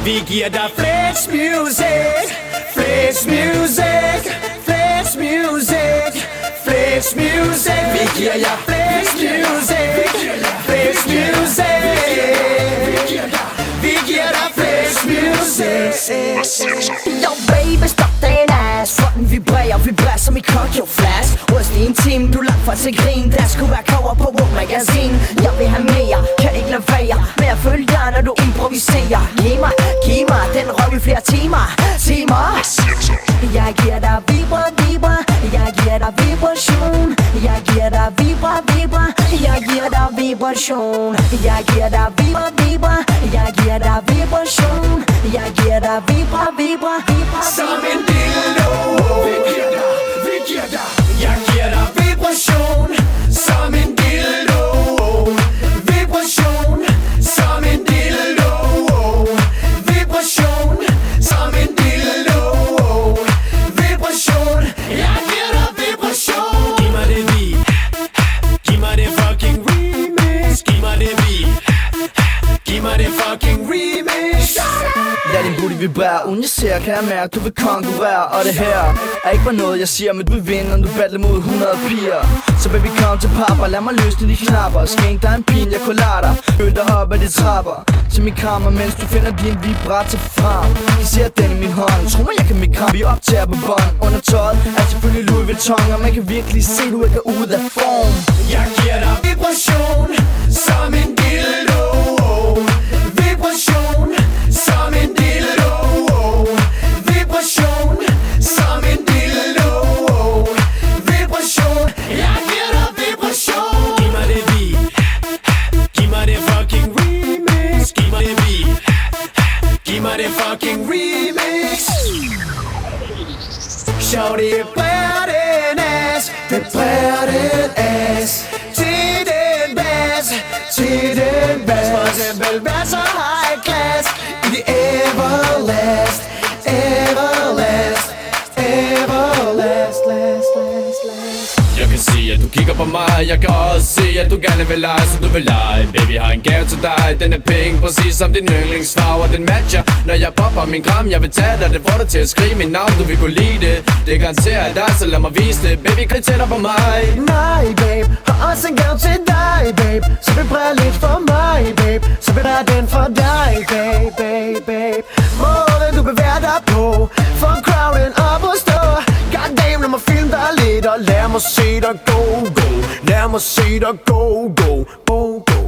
Vi giver dig flex music, flex music, flex music, flex music. Vi giver jer flex music, flex music. Vi giver dig flex music. Yo baby, stop den ass, for den vibrerer som i Kokyo Flash. Ryst i en time, du langt fra til grin. Der skulle være cover på Vogue Magazine. Jeg vil have mere, kan ikke lade være med at følge dig, når du improviserer. Giv mig den røv i flere timer. Jeg giver dig vibra, jeg giver dig vibration. Jeg giver dig vibra, jeg giver dig vibration. Jeg giver dig vibra, jeg giver dig vibration. Jeg giver dig vibra. Som en dildo. Vi giver dig. Jeg giver dig vibration. Som en dildo. Vibration. Som en dildo. Vibration. Som en dildo. Vibration. Jeg giver dig vibration. Giv mig det beat. Giv mig det fucking remix. Giv mig det beat. Giv mig det fucking remix. Lad din booty vibrere, uden jeg ser, kan jeg mærke, du vil konkurrere. Og det her er ikke bare noget, jeg siger, men du vil vinde, når du battler mod 100 piger. Så baby, kom til papa, lad mig løsne de knapper. Skænk dig en pin, jeg collater. Øl dig op af de trapper til min krammer, mens du finder din vibrator frem. Jeg ser den i min hånd, tro mig, jeg kan mit kram. Vi optager på bånd, under tøjet er selvfølgelig Louis Vuitton. Og man kan virkelig se, du ikke er ude af form. Jeg giver dig vibration, som en dildo. Vibration, som en dildo. Vibration, som en dildo. Vibration, jeg giver dig vibration. Giv mig det beat. Giv mig det fucking remix. Giv mig det beat. Giv mig det fucking remix. Shorty, brærer den ass. Det brærer den ass. Til den bass. Til den bass. For eksempel vær så high class. I det everlast. Everlast. Everlast. Jeg kan se, at du kigger på mig. Jeg kan også se, at du gerne vil lege, som du vil lege. Baby, har en gave til dig. Den er pink, præcis som din yndlingsfarve. Og den matcher, når jeg popper min gram. Jeg vil tage dig, det får dig til at skrige mit navn. Du vil kunne lide det. Det garanterer dig, så lad mig vise det. Baby, krig tættere på mig. Nej, babe, har også en gave til dig, babe. Så vibrer lidt for mig, babe. Så vibrer den for dig, babe. Måden du bevæger dig på, for crowden op og stå. Goddamn, lad mig filme dig lidt, og lad mig se dig go. Lad mig se dig go.